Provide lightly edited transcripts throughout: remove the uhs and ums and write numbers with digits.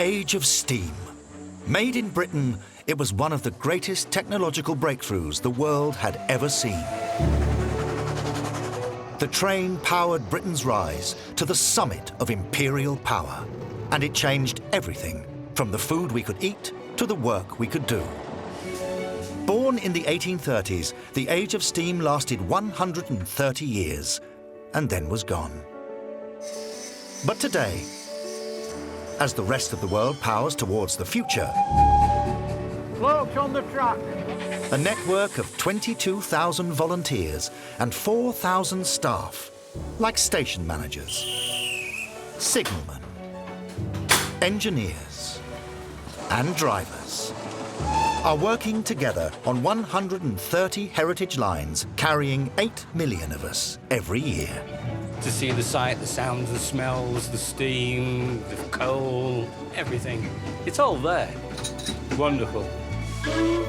age of steam. Made in Britain, it was one of the greatest technological breakthroughs the world had ever seen. The train powered Britain's rise to the summit of imperial power, and it changed everything, from the food we could eat to the work we could do. Born in the 1830s, the age of steam lasted 130 years, and then was gone. But today, as the rest of the world powers towards the future, Blokes on the track. a network of 22,000 volunteers and 4,000 staff, like station managers, signalmen, engineers, and drivers, are working together on 130 heritage lines, carrying 8 million of us every year. To see the sight, the sounds, the smells, the steam, the coal, everything. It's all there. Wonderful.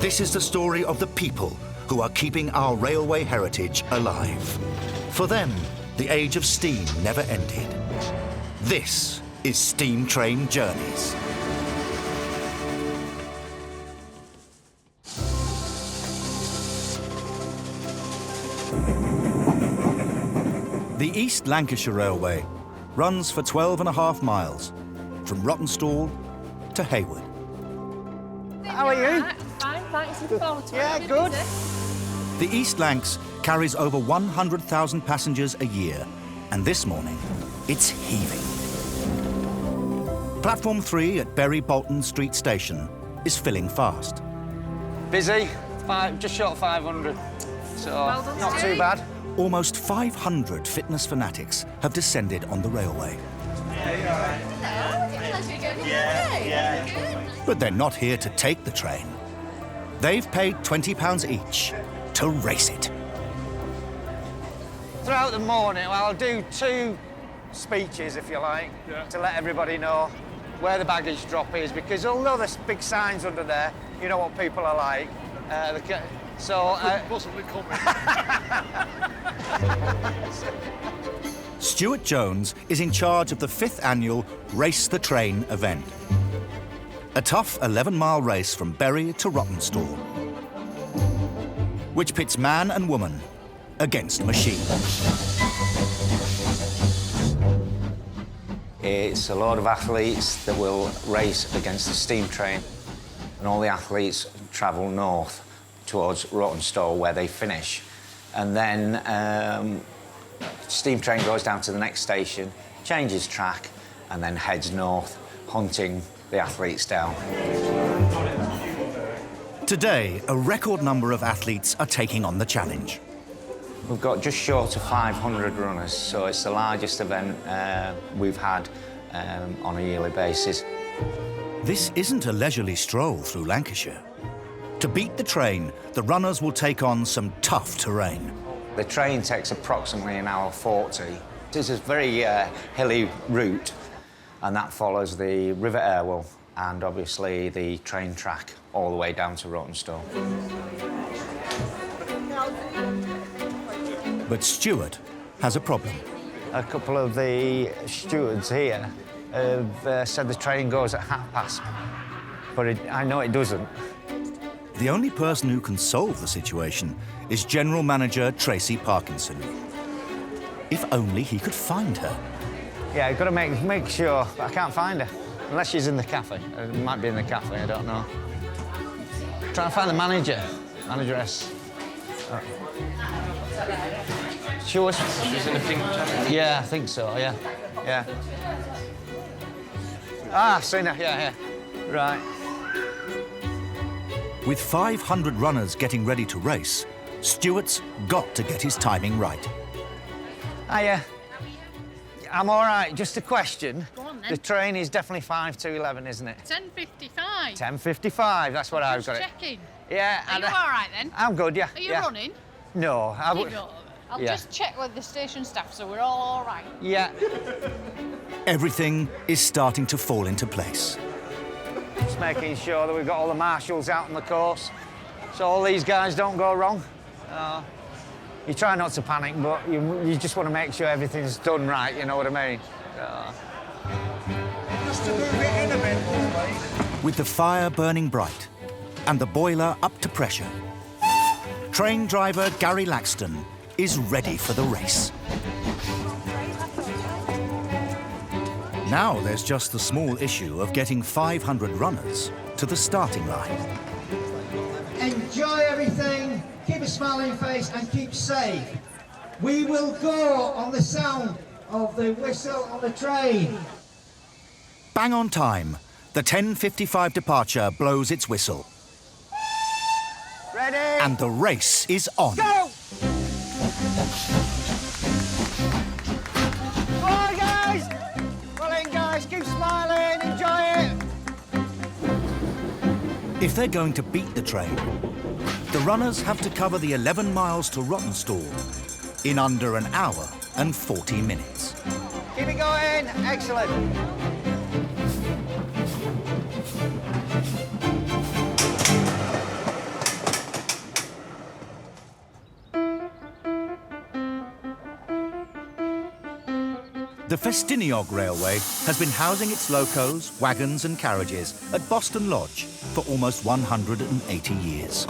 This is the story of the people who are keeping our railway heritage alive. For them, the age of steam never ended. This is Steam Train Journeys. The East Lancashire Railway runs for 12.5 miles, from Rawtenstall to Hayward. How are you? Fine, thanks. Looking forward to it. Yeah, good. The East Lancs carries over 100,000 passengers a year, and this morning, it's heaving. Platform 3 at Bury Bolton Street Station is filling fast. Busy. Just short of 500. So, Well done, not Steve. too bad. Almost 500 fitness fanatics have descended on the railway. But they're not here to take the train. They've paid £20 each to race it. Throughout the morning, well, I'll do 2 speeches, if you like, to let everybody know where the baggage drop is, because although there's big signs under there, you know what people are like. Possibly coming. Stuart Jones is in charge of the 5th annual Race the Train event. A tough 11-mile race from Bury to Rawtenstall, which pits man and woman against machine. It's a lot of athletes that will race against the steam train, and all the athletes travel north towards Rawtenstall, where they finish. And then steam train goes down to the next station, changes track, and then heads north, hunting the athletes down. Today, a record number of athletes are taking on the challenge. We've got just short of 500 runners, so it's the largest event we've had on a yearly basis. This isn't a leisurely stroll through Lancashire. To beat the train, the runners will take on some tough terrain. The train takes approximately an hour 40. This is a very hilly route, and that follows the River Irwell and obviously the train track all the way down to Rawtenstall. But Stuart has a problem. A couple of the stewards here have said the train goes at past, but I know it doesn't. The only person who can solve the situation is General Manager Tracy Parkinson. If only he could find her. Yeah, you've got to make sure. I can't find her, unless she's in the cafe. It might be in the cafe, I don't know. Try and find the manageress. She was... She's in a pink jacket. Yeah, I think so, yeah. Ah, seen her, yeah. Right. With 500 runners getting ready to race, Stuart's got to get his timing right. Hiya. I'm all right. Just a question. Go on, then. The train is definitely 5 to 11, isn't it? 10:55. 10:55. That's what I've got. Just checking. Yeah. Are you all right then? I'm good. Yeah. Are you yeah. running? No. I You would. go. I'll Yeah. just check with the station staff so we're all right. Yeah. Everything is starting to fall into place. Just making sure that we've got all the marshals out on the course, so all these guys don't go wrong. You try not to panic, but you just want to make sure everything's done right. You know what I mean? to move it in a bit, please. With the fire burning bright and the boiler up to pressure, train driver Gary Laxton is ready for the race. Now there's just the small issue of getting 500 runners to the starting line. Enjoy everything, keep a smiling face and keep safe. We will go on the sound of the whistle on the train. Bang on time, the 10:55 departure blows its whistle. Ready? And the race is on. Go! Come on, guys! Well in, guys, keep smiling, enjoy it! If they're going to beat the train, the runners have to cover the 11 miles to Rawtenstall in under an hour and 40 minutes. Keep it going, excellent. The Festiniog Railway has been housing its locos, wagons and carriages at Boston Lodge for almost 180 years.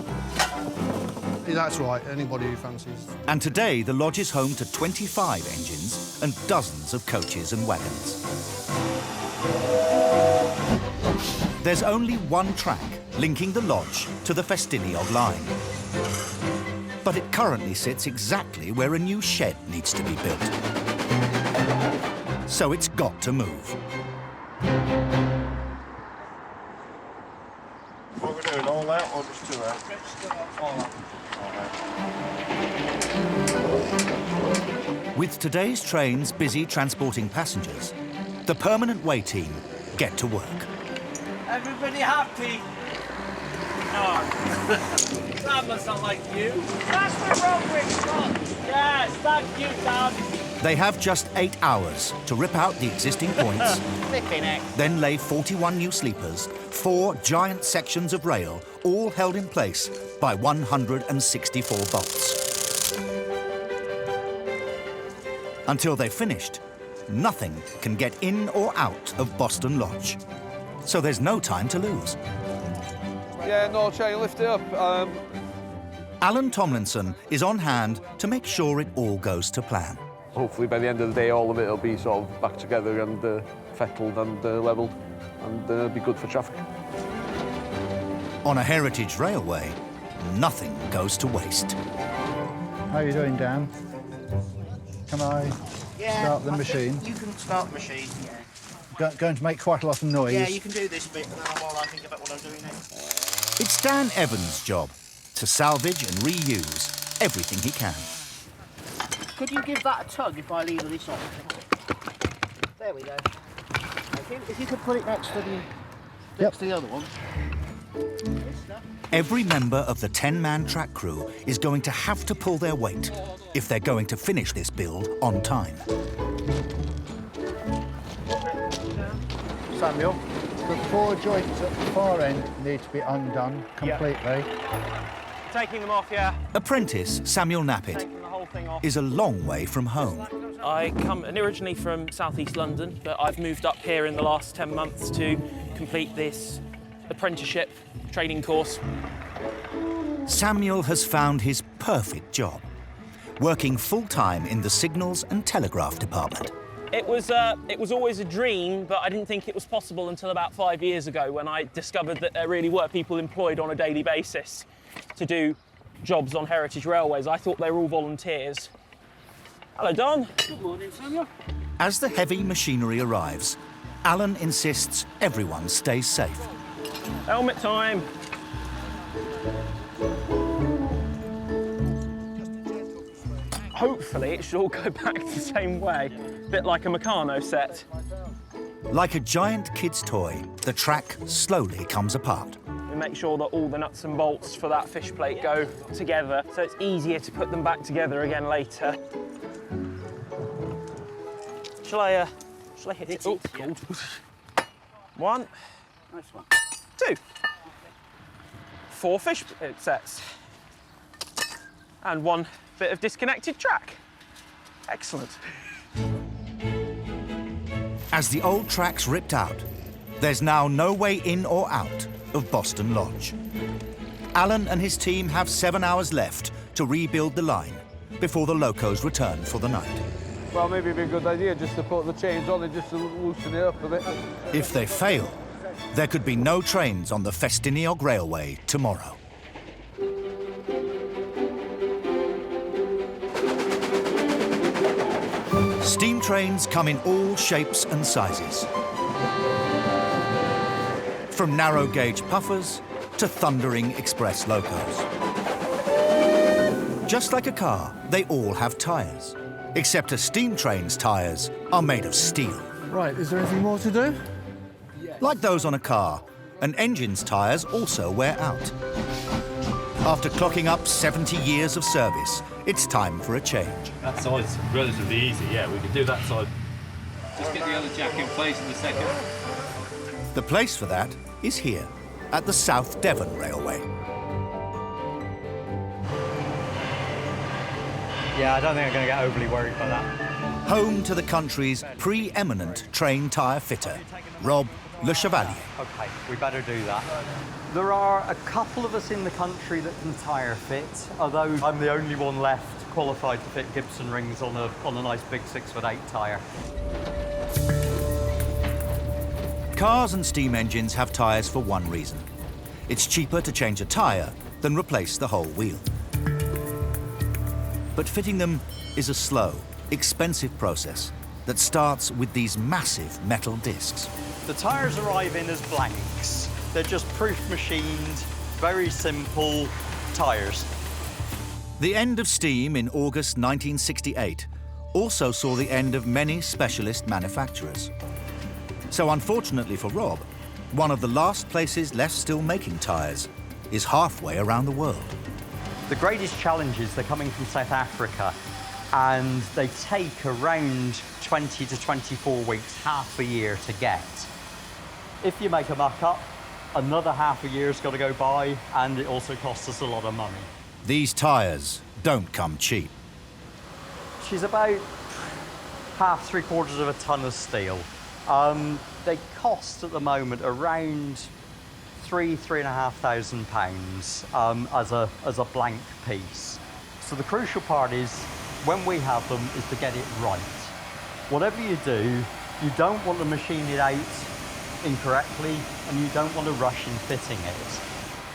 That's right, anybody who fancies. And today the lodge is home to 25 engines and dozens of coaches and wagons. There's only one track linking the lodge to the Festiniog line. But it currently sits exactly where a new shed needs to be built. So it's got to move. What we're doing, all that or just two out? With today's trains busy transporting passengers, the permanent way team get to work. Everybody happy? No. That must not like you. That's the wrong way, Scott. Yes, thank you, Dad. They have just 8 hours to rip out the existing points, then lay 41 new sleepers, 4 giant sections of rail, all held in place by 164 bolts. Until they've finished, nothing can get in or out of Boston Lodge. So there's no time to lose. Yeah, no, chain, lift it up. Alan Tomlinson is on hand to make sure it all goes to plan. Hopefully by the end of the day, all of it will be sort of back together and fettled and levelled, and be good for traffic. On a heritage railway, nothing goes to waste. How are you doing, Dan? Can I start the machine? You can start the machine, yeah. Going to make quite a lot of noise. Yeah, you can do this bit, and then while I think about what I'm doing next. It's Dan Evans' job to salvage and reuse everything he can. Could you give that a tug if I leave this on? There we go. If you could put it next to the other one. Every member of the 10-man track crew is going to have to pull their weight if they're going to finish this build on time. Samuel, the 4 joints at the far end need to be undone completely. Taking them off, yeah. Apprentice Samuel Nappit is a long way from home. I come originally from southeast London, but I've moved up here in the last 10 months to complete this apprenticeship training course. Samuel has found his perfect job, working full-time in the signals and telegraph department. It was always a dream, but I didn't think it was possible until about 5 years ago when I discovered that there really were people employed on a daily basis to do jobs on heritage railways. I thought they were all volunteers. Hello, Don. Good morning, Samuel. As the heavy machinery arrives, Alan insists everyone stays safe. Helmet time. Hopefully it should all go back the same way, a bit like a Meccano set. Like a giant kid's toy, the track slowly comes apart. We make sure that all the nuts and bolts for that fish plate go together, so it's easier to put them back together again later. Shall I hit it? Oh, gold. 1. Nice one. 2. 4 fish sets. And 1 bit of disconnected track. Excellent. As the old track's ripped out There's now no way in or out of Boston Lodge. Alan and his team have 7 hours left to rebuild the line before the locos return for the night. Well, maybe it'd be a good idea just to put the chains on it, just to loosen it up a bit. If they fail, there could be no trains on the Festiniog Railway tomorrow. Steam trains come in all shapes and sizes. From narrow-gauge puffers to thundering express locos. Just like a car, they all have tyres, except a steam train's tyres are made of steel. Right, is there anything more to do? Like those on a car, an engine's tyres also wear out. After clocking up 70 years of service, it's time for a change. That side's relatively easy, yeah, we can do that side. Just get the other jack in place in a second. The place for that is here, at the South Devon Railway. Yeah, I don't think I'm going to get overly worried by that. Home to the country's pre-eminent train tyre fitter, Rob Le Chevalier. OK, we better do that. There are a couple of us in the country that can tyre fit, although I'm the only one left qualified to fit Gibson rings on a nice big 6'8" tyre. Cars and steam engines have tyres for one reason. It's cheaper to change a tyre than replace the whole wheel. But fitting them is a slow, expensive process that starts with these massive metal discs. The tyres arrive in as blanks. They're just proof machined, very simple tyres. The end of steam in August 1968 also saw the end of many specialist manufacturers. So unfortunately for Rob, one of the last places left still making tyres is halfway around the world. The greatest challenges, they're coming from South Africa, and they take around 20 to 24 weeks, half a year to get. If you make a muck-up, another half a year's got to go by, and it also costs us a lot of money. These tyres don't come cheap. She's about half, 3/4 of a tonne of steel. They cost at the moment around £3,500 as a blank piece. So the crucial part is, when we have them, is to get it right. Whatever you do, you don't want to machine it out incorrectly, and you don't want to rush in fitting it.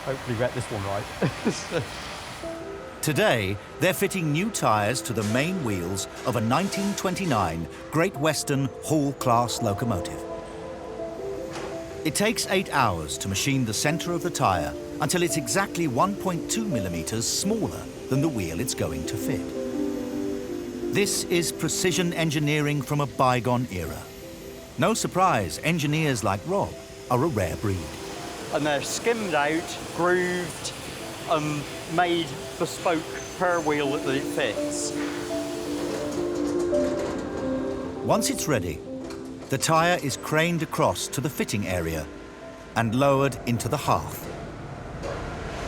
Hopefully get this one right. Today, they're fitting new tyres to the main wheels of a 1929 Great Western Hall-class locomotive. It takes 8 hours to machine the centre of the tyre until it's exactly 1.2 millimetres smaller than the wheel it's going to fit. This is precision engineering from a bygone era. No surprise, engineers like Rob are a rare breed. And they're skimmed out, grooved, and made bespoke per wheel that it fits. Once it's ready, the tyre is craned across to the fitting area and lowered into the hearth.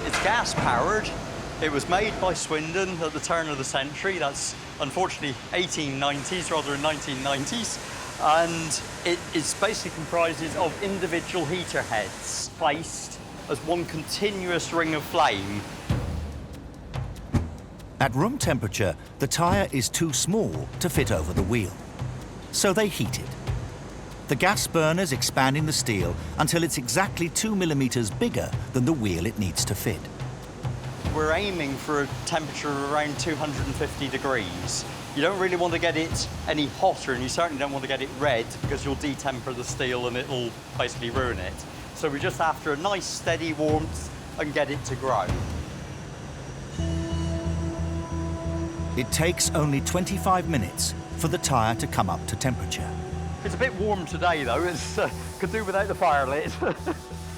It's gas-powered. It was made by Swindon at the turn of the century. That's unfortunately 1890s rather than 1990s. And it is basically comprises of individual heater heads placed as one continuous ring of flame. At room temperature, the tyre is too small to fit over the wheel, so they heat it. The gas burners expanding the steel until it's exactly 2 millimetres bigger than the wheel it needs to fit. We're aiming for a temperature of around 250 degrees. You don't really want to get it any hotter, and you certainly don't want to get it red, because you'll detemper the steel and it'll basically ruin it. So we're just after a nice steady warmth and get it to grow. It takes only 25 minutes for the tyre to come up to temperature. It's a bit warm today, though. It's could do without the fire lit.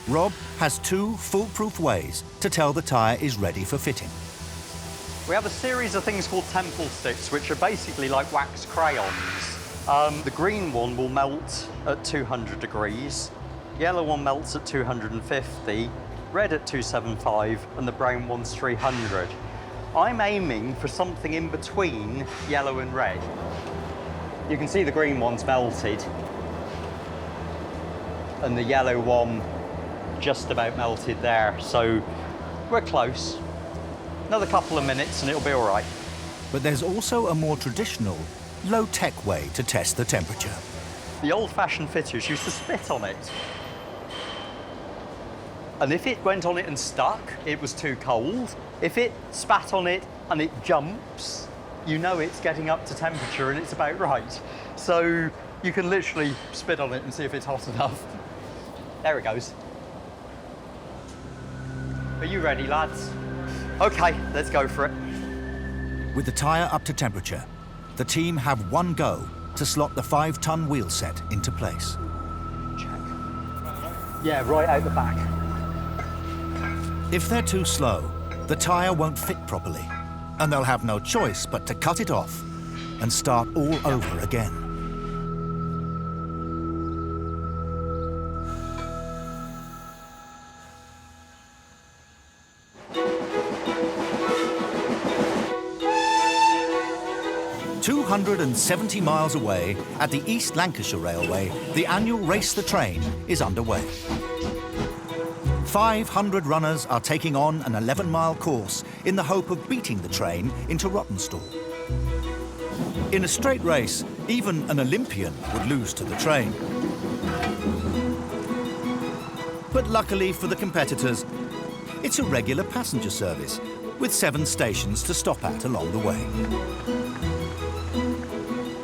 Rob has 2 foolproof ways to tell the tyre is ready for fitting. We have a series of things called temple sticks, which are basically like wax crayons. The green one will melt at 200 degrees, yellow one melts at 250, red at 275, and the brown one's 300. I'm aiming for something in between yellow and red. You can see the green one's melted. and the yellow one just about melted there. So we're close. Another couple of minutes and it'll be all right. But there's also a more traditional, low-tech way to test the temperature. The old-fashioned fitters used to spit on it. And if it went on it and stuck, it was too cold. If it spat on it and it jumps, you know it's getting up to temperature and it's about right. So you can literally spit on it and see if it's hot enough. There it goes. Are you ready, lads? OK, let's go for it. With the tyre up to temperature, the team have one go to slot the 5-ton wheel set into place. Check. Yeah, right out the back. If they're too slow, the tyre won't fit properly, and they'll have no choice but to cut it off and start all over again. "270 miles away at the East Lancashire Railway, the annual Race the Train is underway. 500 runners are taking on an 11-mile course in the hope of beating the train into Rawtenstall. In a straight race, even an Olympian would lose to the train. But luckily for the competitors, it's a regular passenger service with 7 stations to stop at along the way.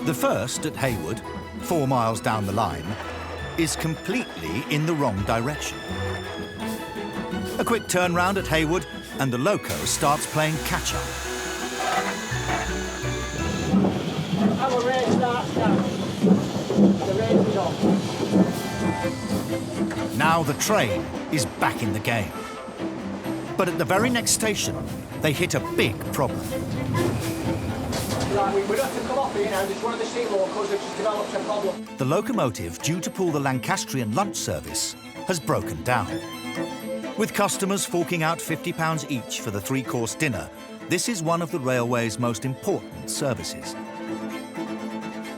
The first at Haywood, 4 miles down the line, is completely in the wrong direction. A quick turn round at Haywood and the loco starts playing catch-up. Our race starts now. The race is on. Now the train is back in the game. But at the very next station, they hit a big problem. Right, we'd have to come off here now. There's one of the steam locos that just developed a problem. The locomotive due to pull the Lancastrian lunch service has broken down. With customers forking out £50 each for the 3-course dinner, this is one of the railway's most important services.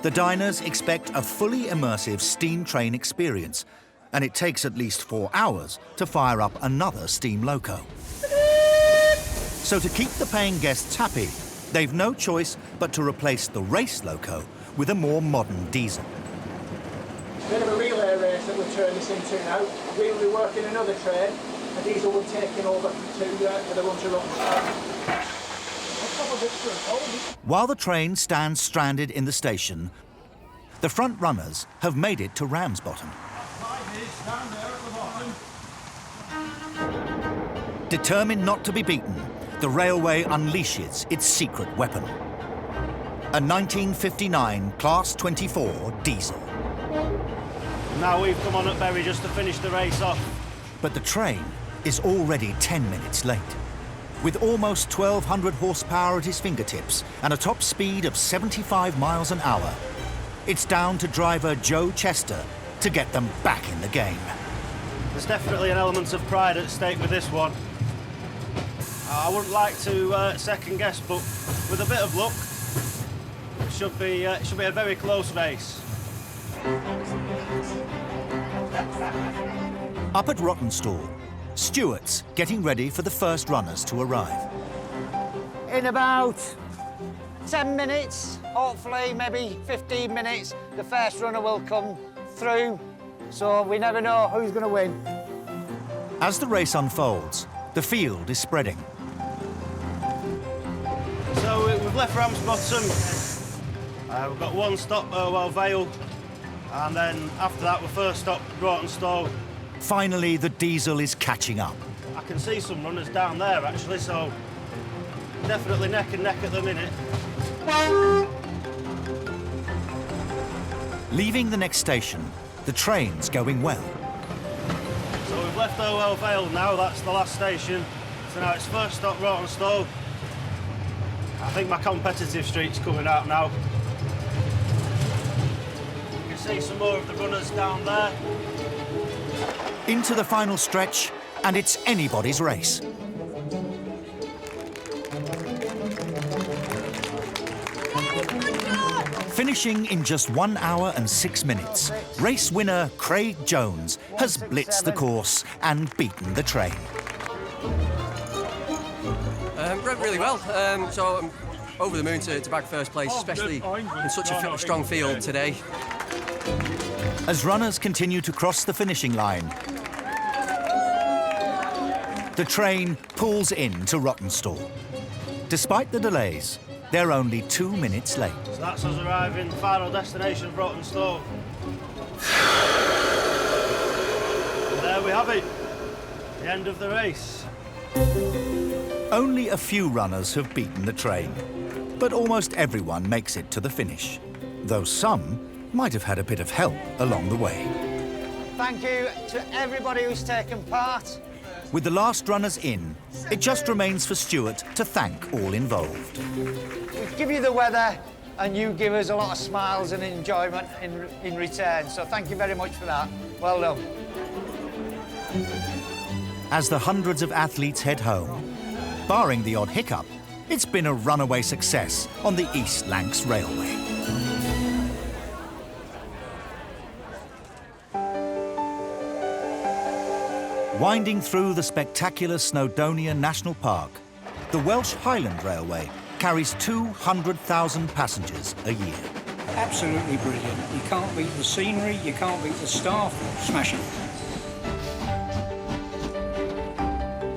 The diners expect a fully immersive steam train experience, and it takes at least 4 hours to fire up another steam loco. So to keep the paying guests happy, they've no choice but to replace the race loco with a more modern diesel. Bit of a relay race that we'll turn this into now. We'll be working another train. A diesel will be taking over to the run to Rawtenstall. While the train stands stranded in the station, the front runners have made it to Ramsbottom. Determined not to be beaten, the railway unleashes its secret weapon. A 1959 Class 24 diesel. Now we've come on at Bury just to finish the race off. But the train is already 10 minutes late. With almost 1,200 horsepower at his fingertips and a top speed of 75 miles an hour, it's down to driver Joe Chester to get them back in the game. There's definitely an element of pride at stake with this one. I wouldn't like to second guess, but with a bit of luck, it should be a very close race. Up at Rawtenstall, stewards getting ready for the first runners to arrive. In about 10 minutes, hopefully, maybe 15 minutes, the first runner will come through, so we never know who's going to win. As the race unfolds, the field is spreading. So we've left Ramsbottom. We've got one stop at Orwell Vale, and then after that, we're first stop Rawtenstall. Finally, the diesel is catching up. I can see some runners down there, actually, so definitely neck and neck at the minute. Leaving the next station, the train's going well. So we've left Orwell Vale now, that's the last station. So now it's first stop Rawtenstall. I think my competitive streak's coming out now. You can see some more of the runners down there. Into the final stretch, and it's anybody's race. Finishing in just 1 hour and 6 minutes, race winner Craig Jones has blitzed the course and beaten the train. Went really well, so I'm over the moon to bag first place, especially in such a strong field today. As runners continue to cross the finishing line, the train pulls in to Rottenstall. Despite the delays, they're only 2 minutes late. So that's us arriving, final destination of Rottenstall. And there we have it, the end of the race. Only a few runners have beaten the train, but almost everyone makes it to the finish, though some might have had a bit of help along the way. Thank you to everybody who's taken part. With the last runners in, it just remains for Stuart to thank all involved. We give you the weather and you give us a lot of smiles and enjoyment in return, so thank you very much for that. Well done. As the hundreds of athletes head home, barring the odd hiccup, it's been a runaway success on the East Lancashire Railway. Winding through the spectacular Snowdonia National Park, the Welsh Highland Railway carries 200,000 passengers a year. Absolutely brilliant. You can't beat the scenery, you can't beat the staff. Smashing.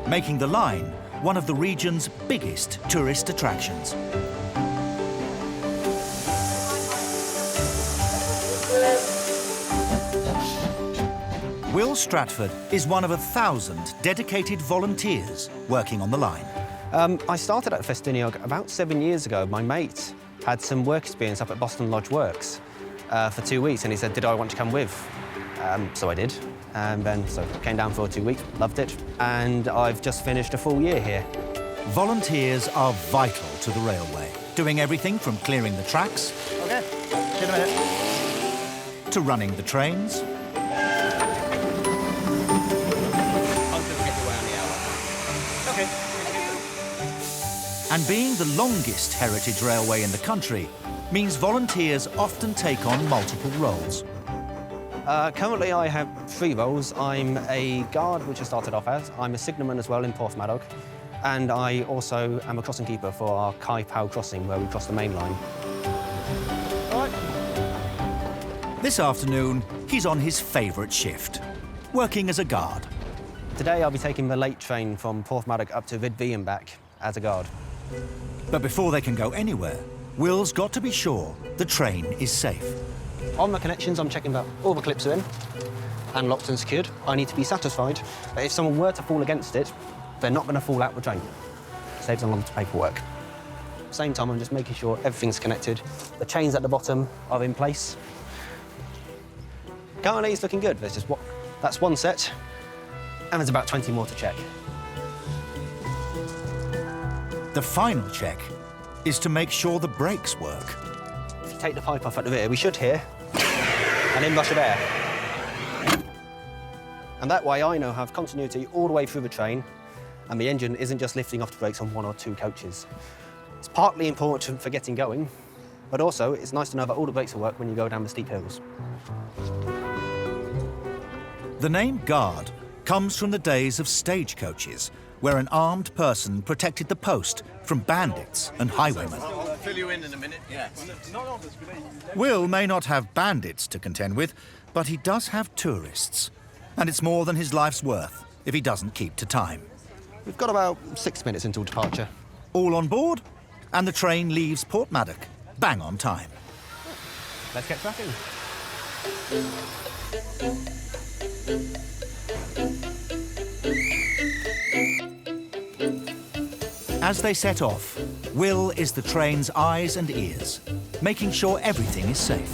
Making the line one of the region's biggest tourist attractions. Will Stratford is one of 1,000 dedicated volunteers working on the line. I started at Festiniog about 7 years ago. My mate had some work experience up at Boston Lodge Works for 2 weeks, and he said, did I want to come with? So I did, and then came down for 2 weeks, loved it, and I've just finished a full year here. Volunteers are vital to the railway, doing everything from clearing the tracks to running the trains, and being the longest heritage railway in the country means volunteers often take on multiple roles. Currently I have 3 roles. I'm a guard, which I started off as. I'm a signalman as well in Porthmadog. And I also am a crossing keeper for our Kai Pau crossing, where we cross the main line. This afternoon, he's on his favourite shift, working as a guard. Today I'll be taking the late train from Porthmadog up to Vidvi and back as a guard. But before they can go anywhere, Will's got to be sure the train is safe. On the connections, I'm checking that all the clips are in and locked and secured. I need to be satisfied that if someone were to fall against it, they're not going to fall out the train. Saves a lot of paperwork. At the same time, I'm just making sure everything's connected. The chains at the bottom are in place. Currently, it's looking good. That's one set, and there's about 20 more to check. The final check is to make sure the brakes work. If you take the pipe off at the rear, we should hear an inrush of air. And that way I know I have continuity all the way through the train, and the engine isn't just lifting off the brakes on 1 or 2 coaches. It's partly important for getting going, but also it's nice to know that all the brakes will work when you go down the steep hills. The name guard comes from the days of stagecoaches, where an armed person protected the post from bandits and highwaymen. I'll fill you in a minute, yeah. Will may not have bandits to contend with, but he does have tourists. And it's more than his life's worth if he doesn't keep to time. We've got about 6 minutes until departure. All on board, and the train leaves Porthmadog bang on time. Let's get cracking. As they set off, Will is the train's eyes and ears, making sure everything is safe.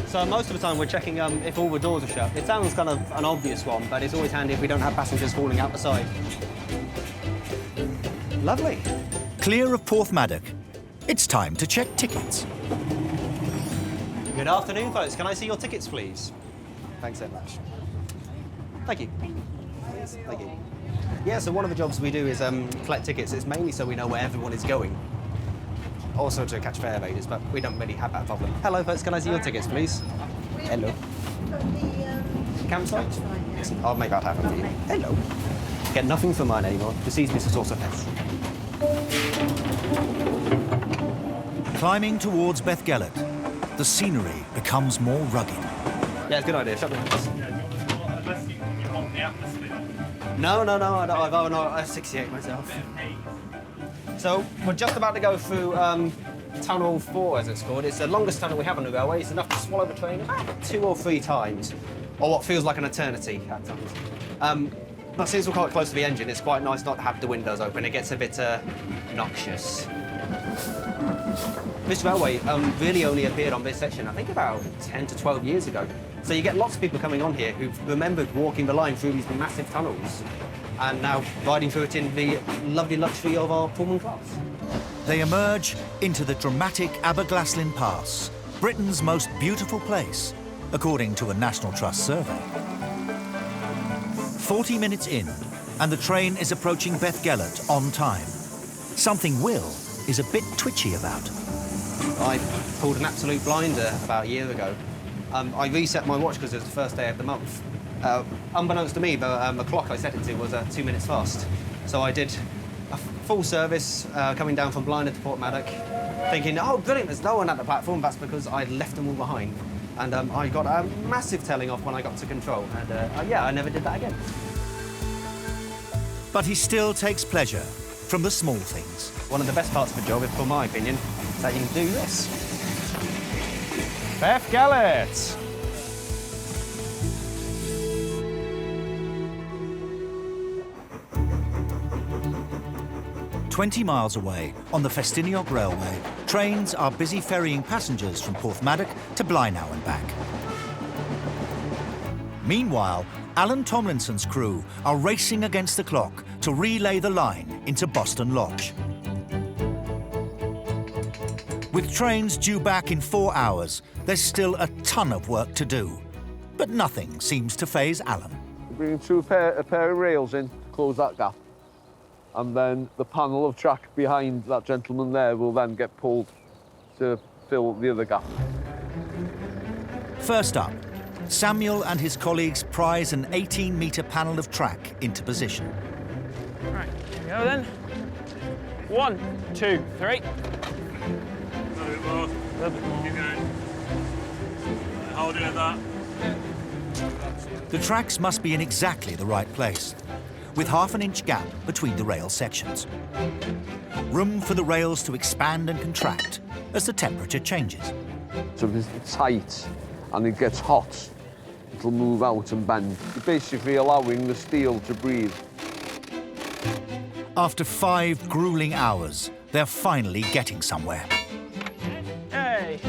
So most of the time we're checking if all the doors are shut. It sounds kind of an obvious one, but it's always handy if we don't have passengers falling out the side. Lovely. Clear of Porthmadog, it's time to check tickets. Good afternoon, folks. Can I see your tickets, please? Thanks so much. Thank you. Thank you. Yeah, so one of the jobs we do is collect tickets. It's mainly so we know where everyone is going. Also to catch fare evaders, but we don't really have that problem. Hello, folks, can I see your tickets, please? Hello. Campsite? I'll make that happen for you. Hello. Get nothing for mine anymore. Deceives me to source of pets. Climbing towards Bethgelert, the scenery becomes more rugged. Yeah, it's a good idea. Shut the doors. Unless you want the atmosphere. No, I've 68 myself. So, we're just about to go through Tunnel 4, as it's called. It's the longest tunnel we have on the railway. It's enough to swallow the train about 2 or 3 times, or what feels like an eternity at times. But since we're quite close to the engine, it's quite nice not to have the windows open. It gets a bit noxious. This railway really only appeared on this section, I think about 10 to 12 years ago. So you get lots of people coming on here who've remembered walking the line through these massive tunnels and now riding through it in the lovely luxury of our Pullman class. They emerge into the dramatic Aberglaslyn Pass, Britain's most beautiful place, according to a National Trust survey. 40 minutes in, and the train is approaching Bethgelert on time. Something Will is a bit twitchy about. I pulled an absolute blinder about a year ago. I reset my watch because it was the first day of the month. Unbeknownst to me, the clock I set it to was 2 minutes fast. So I did a full service coming down from Blinder to Portmaddock, thinking, oh, brilliant, there's no one at the platform. That's because I'd left them all behind. And I got a massive telling off when I got to control. And yeah, I never did that again. But he still takes pleasure from the small things. One of the best parts of the job, for my opinion, is that you can do this. Bethgelert! 20 miles away, on the Festiniog Railway, trains are busy ferrying passengers from Porthmadog to Blaenau and back. Meanwhile, Alan Tomlinson's crew are racing against the clock to relay the line into Boston Lodge. With trains due back in 4 hours, there's still a ton of work to do. But nothing seems to faze Alan. Bringing a pair of rails in to close that gap. And then the panel of track behind that gentleman there will then get pulled to fill the other gap. First up, Samuel and his colleagues prise an 18-metre panel of track into position. Right, here we go then. 1, 2, 3. Hold it at that. The tracks must be in exactly the right place, with half an inch gap between the rail sections. Room for the rails to expand and contract as the temperature changes. So if it's tight and it gets hot, it'll move out and bend. You're basically allowing the steel to breathe. After 5 grueling hours, they're finally getting somewhere. Hey!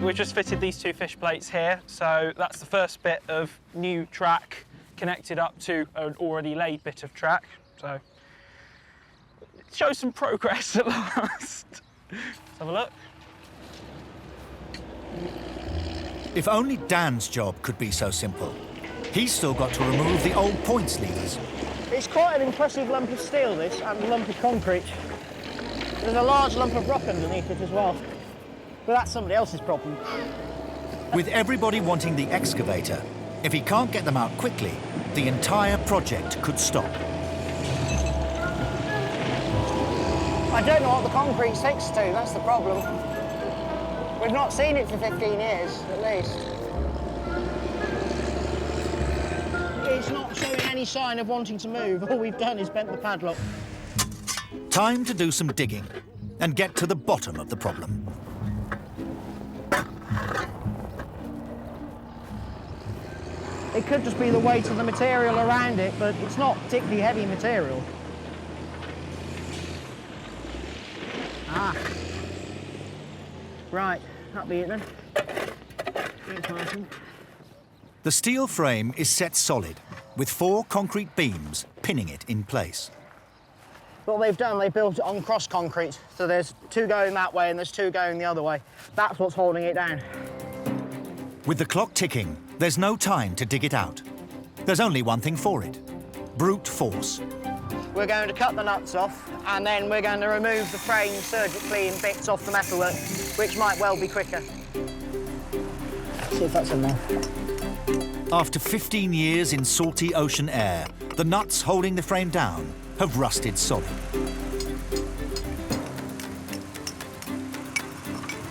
We've just fitted these 2 fish plates here, so that's the first bit of new track connected up to an already laid bit of track. So it shows some progress at last. Let's have a look. If only Dan's job could be so simple. He's still got to remove the old points levers. It's quite an impressive lump of steel, this, and a lump of concrete. There's a large lump of rock underneath it as well. But that's somebody else's problem. With everybody wanting the excavator, if he can't get them out quickly, the entire project could stop. I don't know what the concrete sticks to, that's the problem. We've not seen it for 15 years, at least. It's not showing any sign of wanting to move. All we've done is bent the padlock. Time to do some digging and get to the bottom of the problem. It could just be the weight of the material around it, but it's not particularly heavy material. Ah. Right, that'll be it then. Thanks, Martin. The steel frame is set solid, with 4 concrete beams pinning it in place. What they've done, they built it on cross concrete. So there's 2 going that way and there's 2 going the other way. That's what's holding it down. With the clock ticking, there's no time to dig it out. There's only one thing for it: brute force. We're going to cut the nuts off, and then we're going to remove the frame surgically in bits off the metalwork, which might well be quicker. See if that's in there. After 15 years in salty ocean air, the nuts holding the frame down have rusted solid.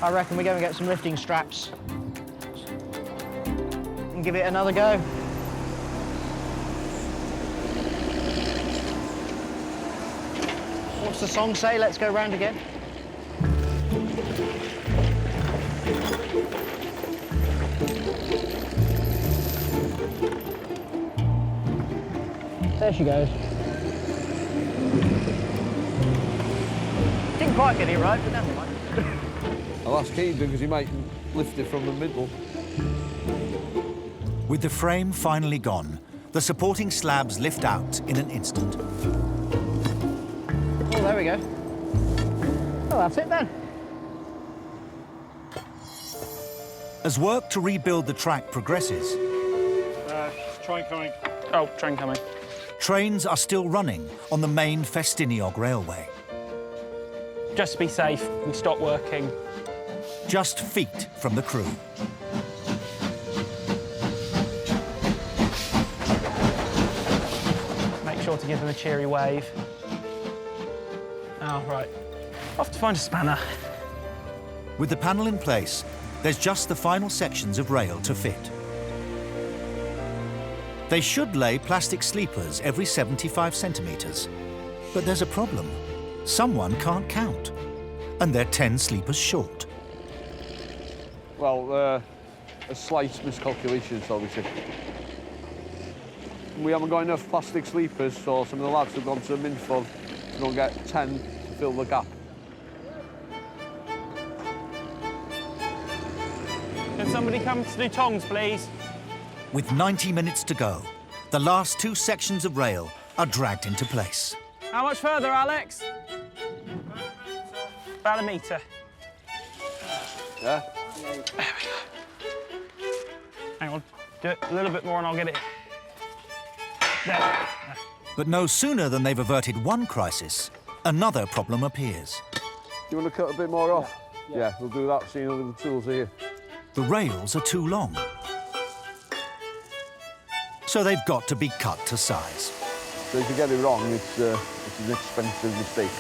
I reckon we're going to get some lifting straps and give it another go. What's the song say? Let's go round again. There she goes. Didn't quite get it right, but never mind. Well, that's key because you might lift it from the middle. With the frame finally gone, the supporting slabs lift out in an instant. Oh, there we go. Well, that's it then. As work to rebuild the track progresses, Train coming. Oh, train coming. trains are still running on the main Festiniog Railway. Just to be safe, we stop working. Just feet from the crew. Make sure to give them a cheery wave. Oh, right. Off to find a spanner. With the panel in place, there's just the final sections of rail to fit. They should lay plastic sleepers every 75 centimetres. But there's a problem. Someone can't count. And they're 10 sleepers short. Well, a slight miscalculation, obviously. We haven't got enough plastic sleepers, so some of the lads have gone to Minford to go and get 10 to fill the gap. Can somebody come to do tongs, please? With 90 minutes to go, the last two sections of rail are dragged into place. How much further, Alex? About a metre. Yeah? There we go. Hang on. Do it a little bit more and I'll get it. There. But no sooner than they've averted one crisis, another problem appears. Do you want to cut a bit more off? Yeah, we'll do that, seeing all the tools here. The rails are too long. So they've got to be cut to size. So if you get it wrong, it's an expensive mistake.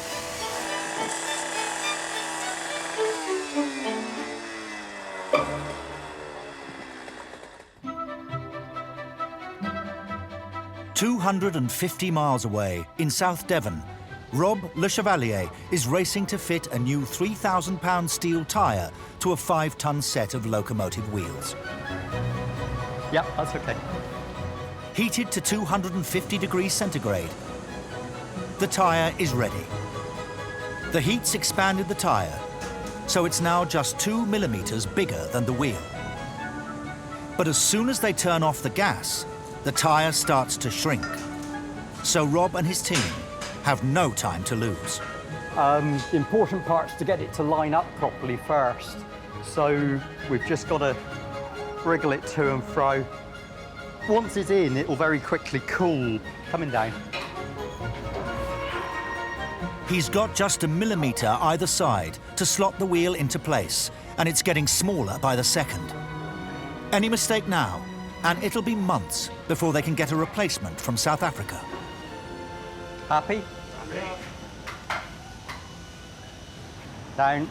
"250 miles away, in South Devon, Rob Le Chevalier is racing to fit a new £3,000 steel tyre to a 5-ton set of locomotive wheels. Yep, that's okay. Heated to 250 degrees centigrade, the tyre is ready. The heat's expanded the tyre, so it's now just 2 millimetres bigger than the wheel. But as soon as they turn off the gas, the tyre starts to shrink. So Rob and his team have no time to lose. The important part is to get it to line up properly first. So we've just got to wriggle it to and fro. Once it's in, it will very quickly cool. Coming down. He's got just a millimetre either side to slot the wheel into place, and it's getting smaller by the second. Any mistake now, and it'll be months before they can get a replacement from South Africa. Happy? Down.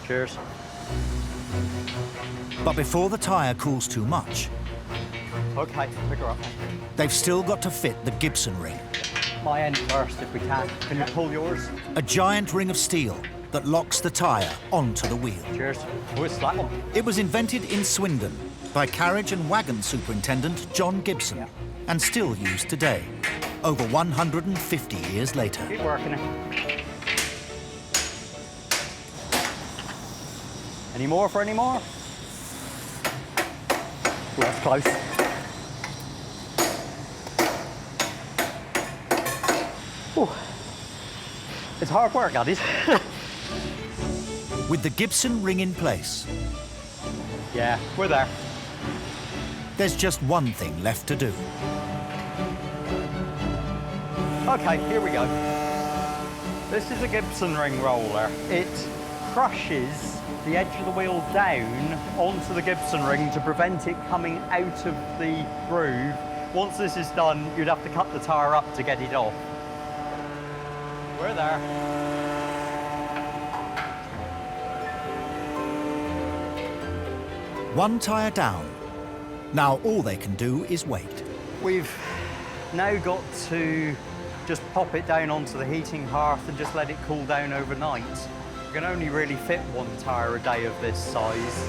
Cheers. But before the tyre cools too much, OK, pick her up. they've still got to fit the Gibson ring. My end first, if we can. Can you pull yours? A giant ring of steel that locks the tyre onto the wheel. Cheers. Oh, it's that one. It was invented in Swindon by carriage and wagon superintendent John Gibson, and still used today, over 150 years later. Keep working it. Any more for any more? Oh, that's close. Oh. It's hard work, that is. With the Gibson ring in place, Yeah, we're there. there's just one thing left to do. OK, here we go. This is a Gibson ring roller. It crushes the edge of the wheel down onto the Gibson ring to prevent it coming out of the groove. Once this is done, you'd have to cut the tyre up to get it off. We're there. One tyre down. Now all they can do is wait. We've now got to just pop it down onto the heating hearth and just let it cool down overnight. You can only really fit one tyre a day of this size.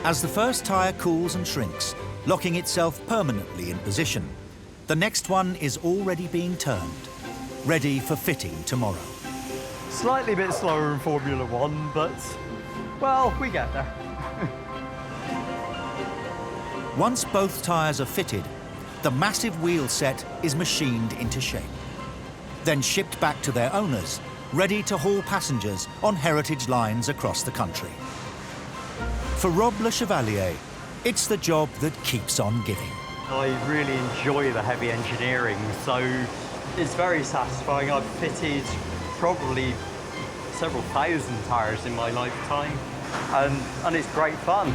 As the first tyre cools and shrinks, locking itself permanently in position, the next one is already being turned, ready for fitting tomorrow. Slightly bit slower in Formula One, but, well, we get there. Once both tyres are fitted, the massive wheel set is machined into shape, then shipped back to their owners, ready to haul passengers on heritage lines across the country. For Rob Le Chevalier, it's the job that keeps on giving. I really enjoy the heavy engineering, so it's very satisfying. I've fitted probably several thousand tyres in my lifetime, and it's great fun.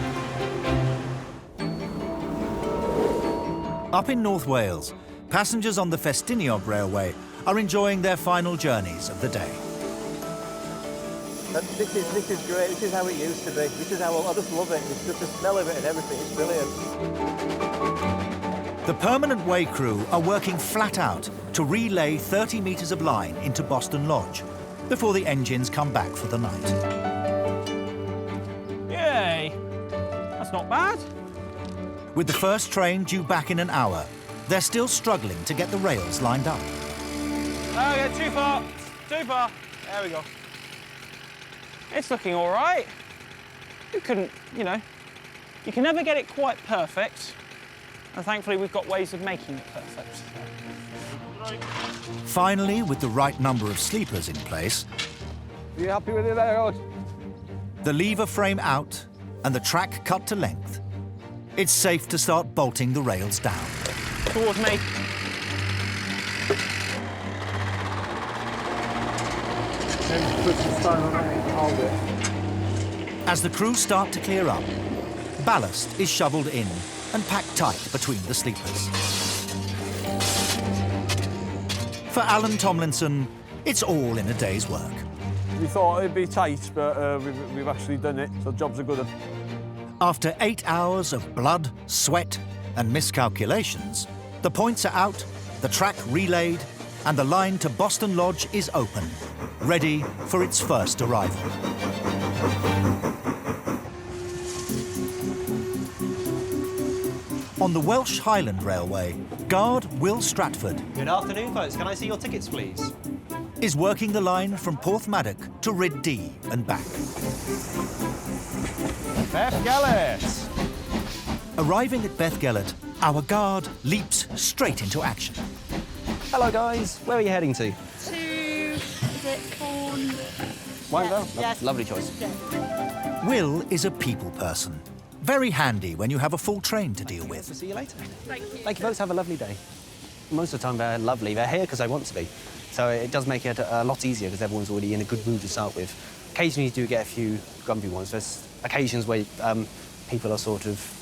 Up in North Wales, passengers on the Festiniog Railway are enjoying their final journeys of the day. This is great. This is how it used to be. This is how I just love it. It's just the smell of it and everything. It's brilliant. The permanent way crew are working flat out to relay 30 metres of line into Boston Lodge before the engines come back for the night. Yay! That's not bad. With the first train due back in an hour, they're still struggling to get the rails lined up. Oh, yeah, too far. Too far. There we go. It's looking all right. You couldn't, you know, you can never get it quite perfect. And thankfully, we've got ways of making it perfect. Finally, with the right number of sleepers in place, Are you happy with it there, Rod? the lever frame out and the track cut to length, it's safe to start bolting the rails down. Towards me. As the crew start to clear up, ballast is shoveled in and packed tight between the sleepers. For Alan Tomlinson, it's all in a day's work. We thought it'd be tight, but we've actually done it, so jobs are good. After 8 hours of blood, sweat and miscalculations, the points are out, the track relayed, and the line to Boston Lodge is open, ready for its first arrival. On the Welsh Highland Railway, guard Will Stratford Good afternoon, folks. Can I see your tickets, please? is working the line from Porthmadog to Riddee and back. Bethgelert! Arriving at Bethgelert, our guard leaps straight into action. Hello, guys. Where are you heading to? To, is it Thorn? Wango? Yes. Lovely choice. Will is a people person. Very handy when you have a full train to deal with. See you later. Thank you. Thank you, folks. Have a lovely day. Most of the time, they're lovely. They're here because they want to be. So it does make it a lot easier because everyone's already in a good mood to start with. Occasionally, you do get a few grumpy ones. There's occasions where people are sort of...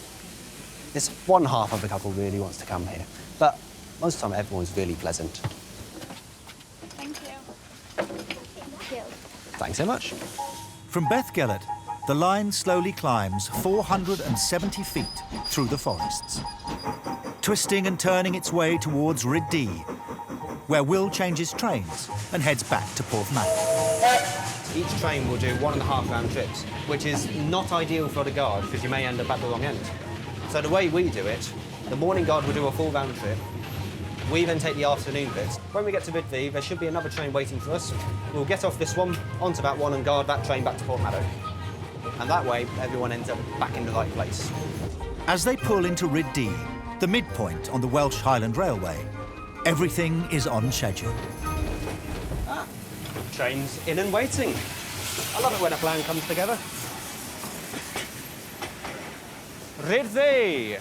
This one half of the couple really wants to come here. But most of the time, everyone's really pleasant. Thank you. Thank you. Thanks so much. From Bethgelert, the line slowly climbs 470 feet through the forests, twisting and turning its way towards Riddee, where Will changes trains and heads back to Porthmadog. Each train will do 1.5 round trips, which is not ideal for the guard because you may end up at the wrong end. So the way we do it, the morning guard will do a full round trip. We then take the afternoon bits. When we get to Riddee, there should be another train waiting for us. We'll get off this one, onto that one, and guard that train back to Porthmadog. And that way, everyone ends up back in the right place. As they pull into Riddee, the midpoint on the Welsh Highland Railway, everything is on schedule. Train's in and waiting. I love it when a plan comes together. Riddee!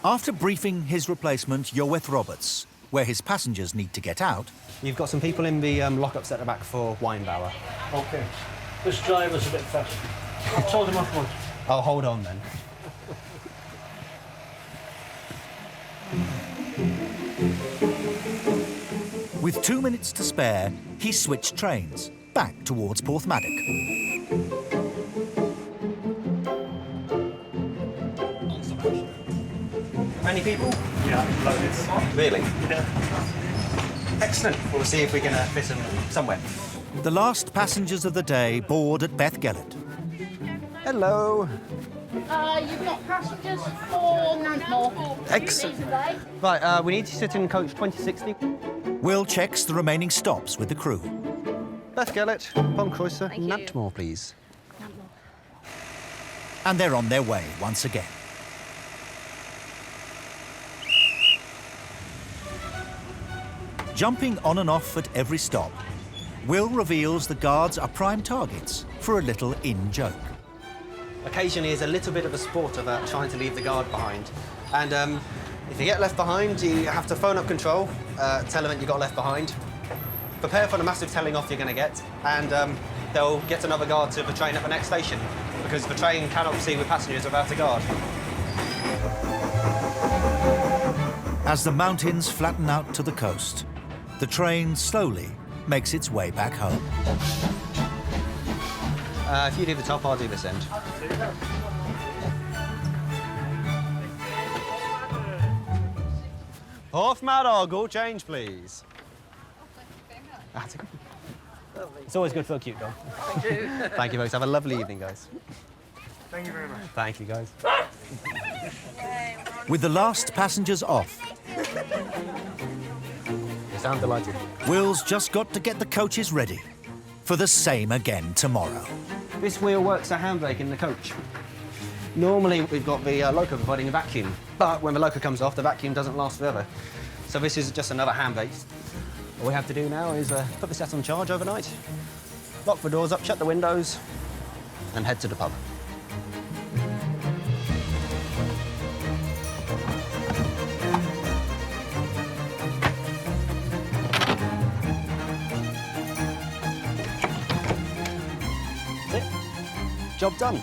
After briefing his replacement, Iorwerth Roberts, where his passengers need to get out... You've got some people in the lock-ups at the back for Weinbauer. OK. This driver's a bit fast. I told him off once. Oh, hold on then. With 2 minutes to spare, he switched trains, back towards Porthmadog. Many people? Yeah, loads. Really? Yeah. Excellent. We'll see if we can fit them somewhere. The last passengers of the day board at Bethgelert. Hello. You've got passengers for Nantmore. Excellent. Right, we need to sit in coach 2060. Will checks the remaining stops with the crew. Bethgelert, Pontcroiser, Nantmore, please. And they're on their way once again. Jumping on and off at every stop, Will reveals the guards are prime targets for a little in-joke. Occasionally is a little bit of a sport of trying to leave the guard behind. And if you get left behind, you have to phone up control, tell them that you got left behind. Prepare for the massive telling off you're going to get, and they'll get another guard to the train at the next station, because the train cannot proceed with passengers without a guard. As the mountains flatten out to the coast, the train slowly makes its way back home. If you do the top, I'll do this end. Porthmadog, all change, please. It's always good for a cute dog. Thank you. Thank you, folks. Have a lovely evening, guys. Thank you very much. Thank you, guys. With the last passengers off, You sound delighted. Will's just got to get the coaches ready for the same again tomorrow. This wheel works a handbrake in the coach. Normally, we've got the loco providing a vacuum, but when the loco comes off, the vacuum doesn't last forever. So this is just another handbrake. All we have to do now is put the set on charge overnight, lock the doors up, shut the windows, and head to the pub. That's it. Job done.